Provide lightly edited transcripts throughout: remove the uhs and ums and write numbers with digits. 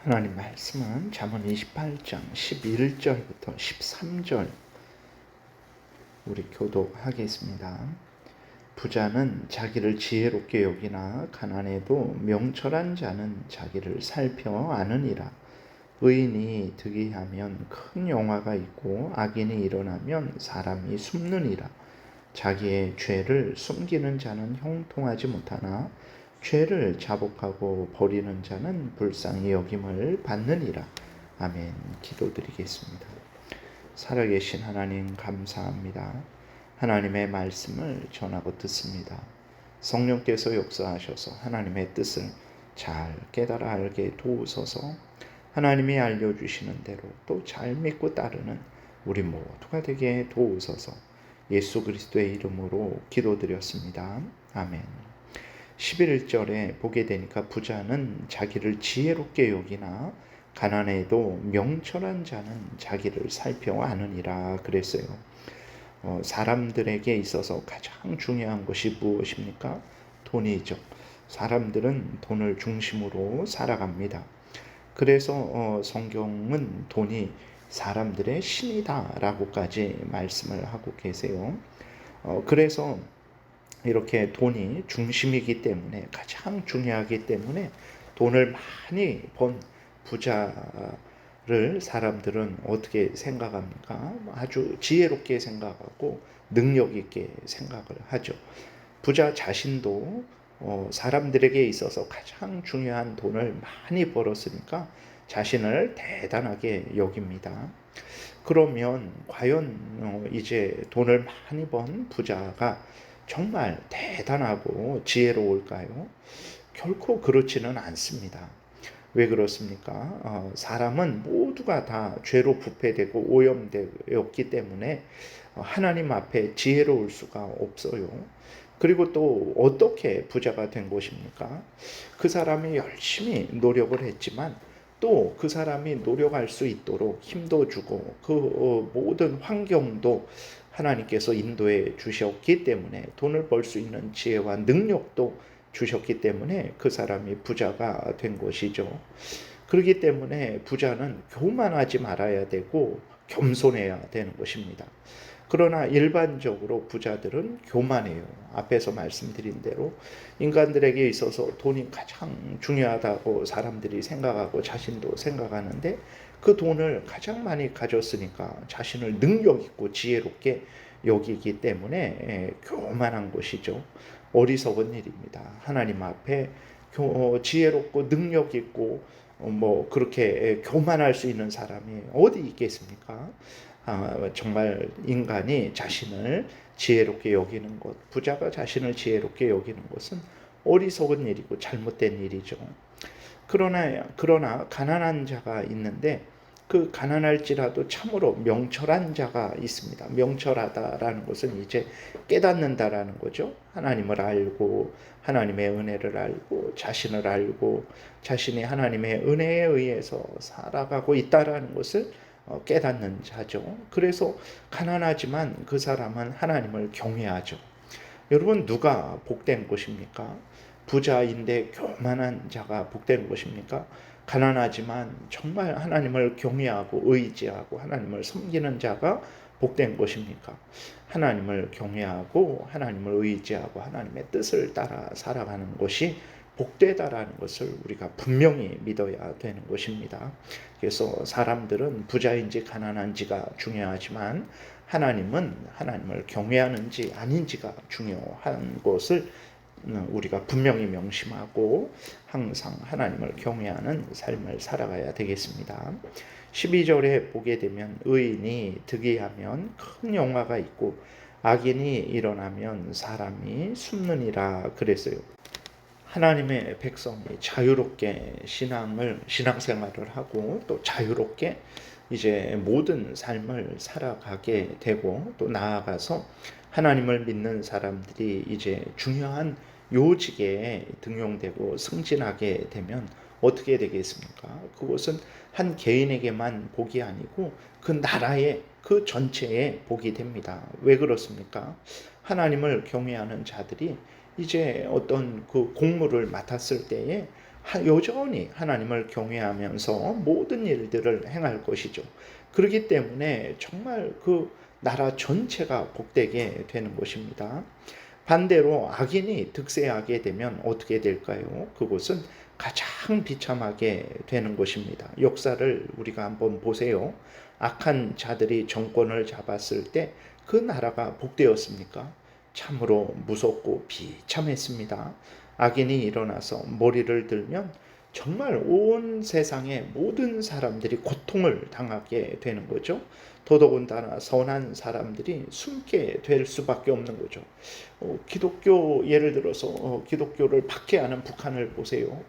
하나님 말씀은 잠언 28장 11절부터 13절 우리 교독하겠습니다. 부자는 자기를 지혜롭게 여기나 가난해도 명철한 자는 자기를 살펴 아느니라. 의인이 득이하면 큰 영화가 있고 악인이 일어나면 사람이 숨느니라. 자기의 죄를 숨기는 자는 형통하지 못하나 죄를 자복하고 버리는 자는 불쌍히 여김을 받느니라. 아멘. 기도드리겠습니다. 살아계신 하나님 감사합니다. 하나님의 말씀을 전하고 듣습니다. 성령께서 역사하셔서 하나님의 뜻을 잘 깨달아 알게 도우소서. 하나님이 알려주시는 대로 또 잘 믿고 따르는 우리 모두가 되게 도우소서. 예수 그리스도의 이름으로 기도드렸습니다. 아멘. 11절에 보게 되니까 부자는 자기를 지혜롭게 여기나 가난해도 명철한 자는 자기를 살펴 아느니라 그랬어요. 사람들에게 있어서 가장 중요한 것이 무엇입니까? 돈이죠. 사람들은 돈을 중심으로 살아갑니다. 그래서 성경은 돈이 사람들의 신이다라고까지 말씀을 하고 계세요. 그래서 이렇게 돈이 중심이기 때문에 가장 중요하기 때문에 돈을 많이 번 부자를 사람들은 어떻게 생각합니까? 아주 지혜롭게 생각하고 능력 있게 생각을 하죠. 부자 자신도 사람들에게 있어서 가장 중요한 돈을 많이 벌었으니까 자신을 대단하게 여깁니다. 그러면 과연 이제 돈을 많이 번 부자가 정말 대단하고 지혜로울까요? 결코 그렇지는 않습니다. 왜 그렇습니까? 사람은 모두가 다 죄로 부패되고 오염되었기 때문에 하나님 앞에 지혜로울 수가 없어요. 그리고 또 어떻게 부자가 된 것입니까? 그 사람이 열심히 노력을 했지만 또 그 사람이 노력할 수 있도록 힘도 주고 그 모든 환경도 하나님께서 인도해 주셨기 때문에 돈을 벌 수 있는 지혜와 능력도 주셨기 때문에 그 사람이 부자가 된 것이죠. 그렇기 때문에 부자는 교만하지 말아야 되고 겸손해야 되는 것입니다. 그러나 일반적으로 부자들은 교만해요. 앞에서 말씀드린 대로 인간들에게 있어서 돈이 가장 중요하다고 사람들이 생각하고 자신도 생각하는데 그 돈을 가장 많이 가졌으니까 자신을 능력 있고 지혜롭게 여기기 때문에 교만한 것이죠. 어리석은 일입니다. 하나님 앞에 지혜롭고 능력 있고 그렇게 교만할 수 있는 사람이 어디 있겠습니까? 정말 인간이 자신을 지혜롭게 여기는 것, 부자가 자신을 지혜롭게 여기는 것은 어리석은 일이고 잘못된 일이죠. 그러나 가난한 자가 있는데 그 가난할지라도 참으로 명철한 자가 있습니다. 명철하다라는 것은 이제 깨닫는다라는 거죠. 하나님을 알고 하나님의 은혜를 알고 자신을 알고 자신이 하나님의 은혜에 의해서 살아가고 있다라는 것을 깨닫는 자죠. 그래서 가난하지만 그 사람은 하나님을 경외하죠. 여러분 누가 복된 것입니까? 부자인데 교만한 자가 복된 것입니까? 가난하지만 정말 하나님을 경외하고 의지하고 하나님을 섬기는 자가 복된 것입니까? 하나님을 경외하고 하나님을 의지하고 하나님의 뜻을 따라 살아가는 것이 복되다라는 것을 우리가 분명히 믿어야 되는 것입니다. 그래서 사람들은 부자인지 가난한지가 중요하지만 하나님은 하나님을 경외하는지 아닌지가 중요한 것을 우리가 분명히 명심하고 항상 하나님을 경외하는 삶을 살아가야 되겠습니다. 12절에 보게 되면 의인이 득이하면 큰 영화가 있고 악인이 일어나면 사람이 숨느니라 그랬어요. 하나님의 백성이 자유롭게 신앙생활을 하고 또 자유롭게 이제 모든 삶을 살아가게 되고 또 나아가서 하나님을 믿는 사람들이 이제 중요한 요직에 등용되고 승진하게 되면 어떻게 되겠습니까? 그것은 한 개인에게만 복이 아니고 그 나라의 그 전체에 복이 됩니다. 왜 그렇습니까? 하나님을 경외하는 자들이 이제 어떤 그 공무를 맡았을 때에 여전히 하나님을 경외하면서 모든 일들을 행할 것이죠. 그렇기 때문에 정말 그 나라 전체가 복되게 되는 것입니다. 반대로 악인이 득세하게 되면 어떻게 될까요? 그것은 가장 비참하게 되는 것입니다. 역사를 우리가 한번 보세요. 악한 자들이 정권을 잡았을 때 그 나라가 복되었습니까? 참으로 무섭고 비참했습니다. 악인이 일어나서 머리를 들면 정말 온 세상의 모든 사람들이 고통을 당하게 되는 거죠. 더더군다나 선한 사람들이 숨게 될 수밖에 없는 거죠. 기독교 예를 들어서 기독교를 박해하는 북한을 보세요.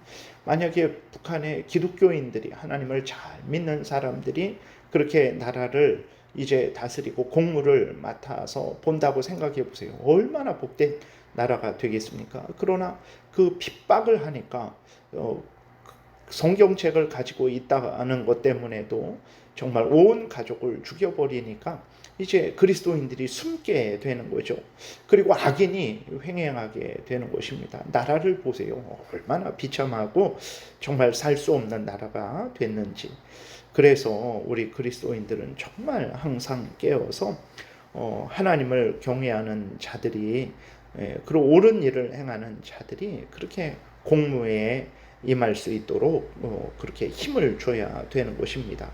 만약에 북한의 기독교인들이 하나님을 잘 믿는 사람들이 그렇게 나라를 이제 다스리고 공무를 맡아서 본다고 생각해 보세요. 얼마나 복된 나라가 되겠습니까? 그러나 그 핍박을 하니까 성경책을 가지고 있다는 것 때문에도 정말 온 가족을 죽여버리니까 이제 그리스도인들이 숨게 되는 거죠. 그리고 악인이 횡행하게 되는 것입니다. 나라를 보세요. 얼마나 비참하고 정말 살 수 없는 나라가 됐는지. 그래서 우리 그리스도인들은 정말 항상 깨어서 하나님을 경외하는 자들이 그리고 옳은 일을 행하는 자들이 그렇게 공무에 임할 수 있도록 그렇게 힘을 줘야 되는 것입니다.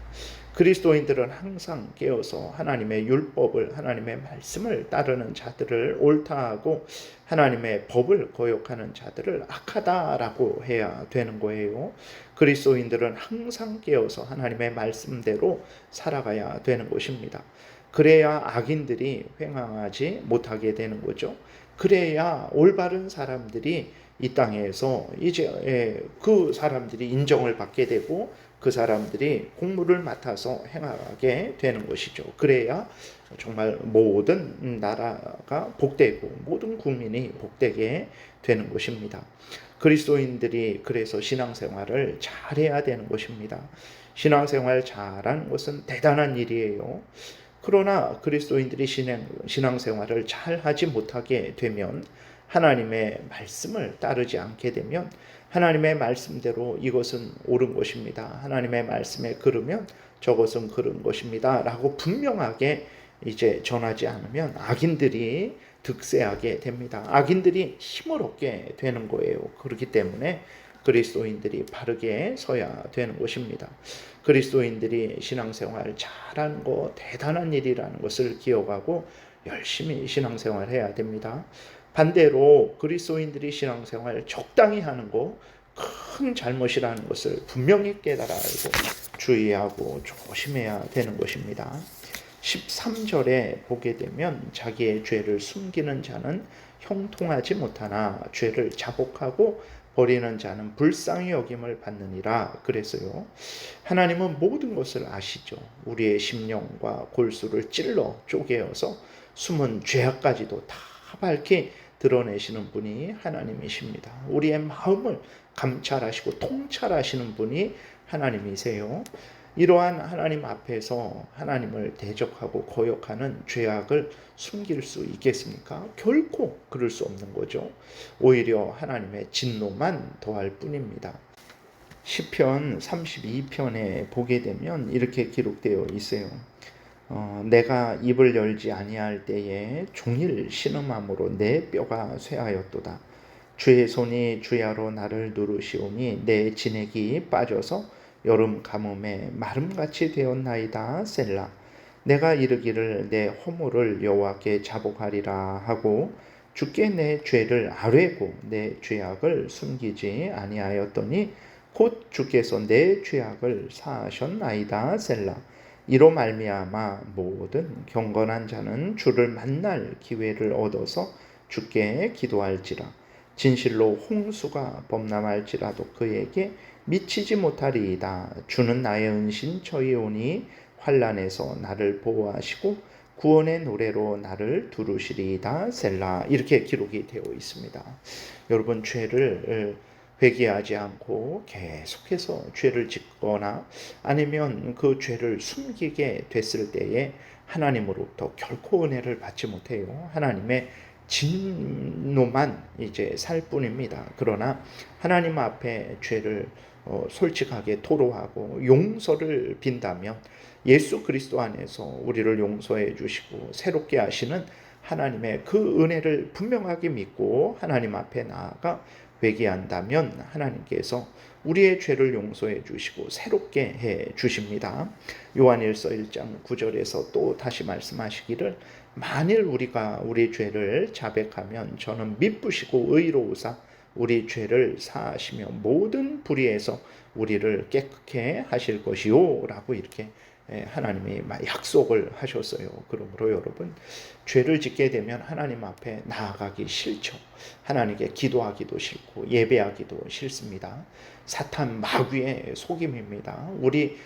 그리스도인들은 항상 깨어서 하나님의 율법을, 하나님의 말씀을 따르는 자들을 옳다하고 하나님의 법을 거역하는 자들을 악하다라고 해야 되는 거예요. 그리스도인들은 항상 깨어서 하나님의 말씀대로 살아가야 되는 것입니다. 그래야 악인들이 횡행하지 못하게 되는 거죠. 그래야 올바른 사람들이 이 땅에서 이제 그 사람들이 인정을 받게 되고 그 사람들이 공무를 맡아서 행하게 되는 것이죠. 그래야 정말 모든 나라가 복되고 모든 국민이 복되게 되는 것입니다. 그리스도인들이 그래서 신앙생활을 잘해야 되는 것입니다. 신앙생활 잘하는 것은 대단한 일이에요. 그러나 그리스도인들이 신앙생활을 잘 하지 못하게 되면 하나님의 말씀을 따르지 않게 되면 하나님의 말씀대로 이것은 옳은 것입니다. 하나님의 말씀에 걸으면 저것은 그른 것입니다. 라고 분명하게 이제 전하지 않으면 악인들이 득세하게 됩니다. 악인들이 힘을 얻게 되는 거예요. 그렇기 때문에 그리스도인들이 바르게 서야 되는 것입니다. 그리스도인들이 신앙생활 잘하는 거 대단한 일이라는 것을 기억하고 열심히 신앙생활 해야 됩니다. 반대로 그리스도인들이 신앙생활 적당히 하는 거 큰 잘못이라는 것을 분명히 깨달아 알고 주의하고 조심해야 되는 것입니다. 13절에 보게 되면 자기의 죄를 숨기는 자는 형통하지 못하나 죄를 자복하고 버리는 자는 불쌍히 여김을 받느니라 그랬어요. 하나님은 모든 것을 아시죠. 우리의 심령과 골수를 찔러 쪼개어서 숨은 죄악까지도 다 밝히 드러내시는 분이 하나님이십니다. 우리의 마음을 감찰하시고 통찰하시는 분이 하나님이세요. 이러한 하나님 앞에서 하나님을 대적하고 거역하는 죄악을 숨길 수 있겠습니까? 결코 그럴 수 없는 거죠. 오히려 하나님의 진노만 더할 뿐입니다. 시편 32편에 보게 되면 이렇게 기록되어 있어요. 내가 입을 열지 아니할 때에 종일 신음함으로 내 뼈가 쇠하였도다. 주의 손이 주야로 나를 누르시오니 내 진액이 빠져서 여름 가뭄에 마름같이 되었나이다. 셀라. 내가 이르기를 내 허물을 여호와께 자복하리라 하고 주께 내 죄를 아뢰고 내 죄악을 숨기지 아니하였더니 곧 주께서 내 죄악을 사하셨나이다. 셀라. 이로 말미암아 모든 경건한 자는 주를 만날 기회를 얻어서 주께 기도할지라. 진실로 홍수가 범람할지라도 그에게 미치지 못하리이다. 주는 나의 은신처이오니 환난에서 나를 보호하시고 구원의 노래로 나를 두르시리이다. 셀라. 이렇게 기록이 되어 있습니다. 여러분, 죄를 회개하지 않고 계속해서 죄를 짓거나 아니면 그 죄를 숨기게 됐을 때에 하나님으로부터 결코 은혜를 받지 못해요. 하나님의 진노만 이제 살 뿐입니다. 그러나 하나님 앞에 죄를 솔직하게 토로하고 용서를 빈다면 예수 그리스도 안에서 우리를 용서해 주시고 새롭게 하시는 하나님의 그 은혜를 분명하게 믿고 하나님 앞에 나아가 회개한다면 하나님께서 우리의 죄를 용서해 주시고 새롭게 해 주십니다. 요한일서 1장 9절에서 또 다시 말씀하시기를 만일 우리가 우리 죄를 자백하면 저는 미쁘시고 의로우사 우리 죄를 사하시며 모든 불의에서 우리를 깨끗게 하실 것이요 라고 이렇게 하나님이 약속을 하셨어요. 그러므로 여러분 죄를 짓게 되면 하나님 앞에 나아가기 싫죠. 하나님께 기도하기도 싫고 예배하기도 싫습니다. 사탄 마귀의 속임입니다. 우리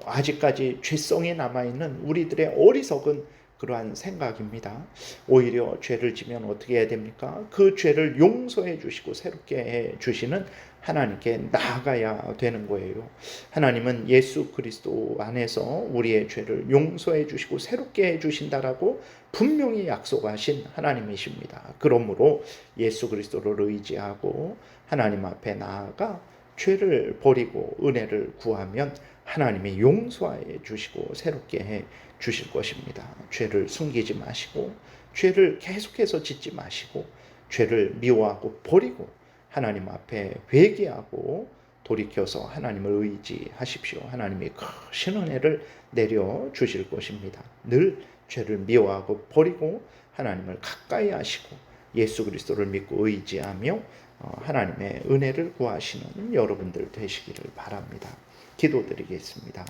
아직까지 죄성이 남아있는 우리들의 어리석은 그러한 생각입니다. 오히려 죄를 지면 어떻게 해야 됩니까? 그 죄를 용서해 주시고 새롭게 해 주시는 하나님께 나아가야 되는 거예요. 하나님은 예수 그리스도 안에서 우리의 죄를 용서해 주시고 새롭게 해 주신다라고 분명히 약속하신 하나님이십니다. 그러므로 예수 그리스도를 의지하고 하나님 앞에 나아가 죄를 버리고 은혜를 구하면 하나님이 용서해 주시고 새롭게 해 주실 것입니다. 죄를 숨기지 마시고 죄를 계속해서 짓지 마시고 죄를 미워하고 버리고 하나님 앞에 회개하고 돌이켜서 하나님을 의지하십시오. 하나님이 크신 은혜를 내려 주실 것입니다. 늘 죄를 미워하고 버리고 하나님을 가까이 하시고 예수 그리스도를 믿고 의지하며 하나님의 은혜를 구하시는 여러분들 되시기를 바랍니다. 기도드리겠습니다.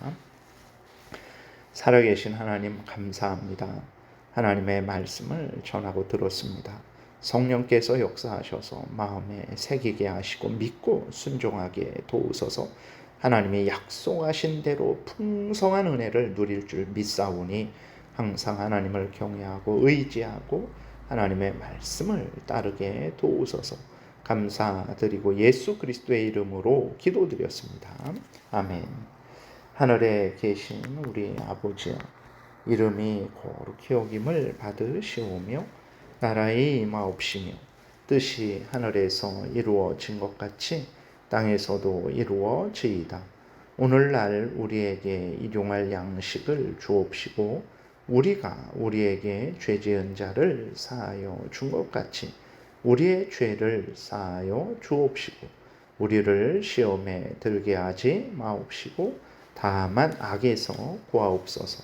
살아계신 하나님 감사합니다. 하나님의 말씀을 전하고 들었습니다. 성령께서 역사하셔서 마음에 새기게 하시고 믿고 순종하게 도우소서. 하나님이 약속하신 대로 풍성한 은혜를 누릴 줄 믿사오니 항상 하나님을 경외하고 의지하고 하나님의 말씀을 따르게 도우소서. 감사드리고 예수 그리스도의 이름으로 기도드렸습니다. 아멘. 하늘에 계신 우리 아버지여, 이름이 거룩히 여김을 받으시오며 나라의 임하옵시며 뜻이 하늘에서 이루어진 것 같이 땅에서도 이루어지이다. 오늘날 우리에게 일용할 양식을 주옵시고 우리가 우리에게 죄 지은 자를 사하여 준 것 같이 우리의 죄를 사하여 주옵시고 우리를 시험에 들게 하지 마옵시고 다만 악에서 구하옵소서.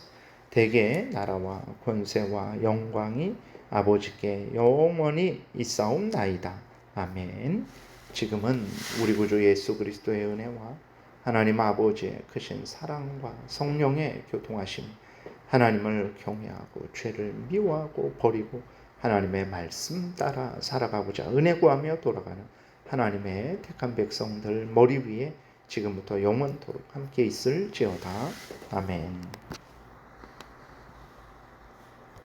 대개 나라와 권세와 영광이 아버지께 영원히 있사옵나이다. 아멘. 지금은 우리 구주 예수 그리스도의 은혜와 하나님 아버지의 크신 사랑과 성령의 교통하심, 하나님을 경외하고 죄를 미워하고 버리고 하나님의 말씀 따라 살아가고자 은혜 구하며 돌아가는 하나님의 택한 백성들 머리 위에 지금부터 영원토록 함께 있을지어다. 아멘.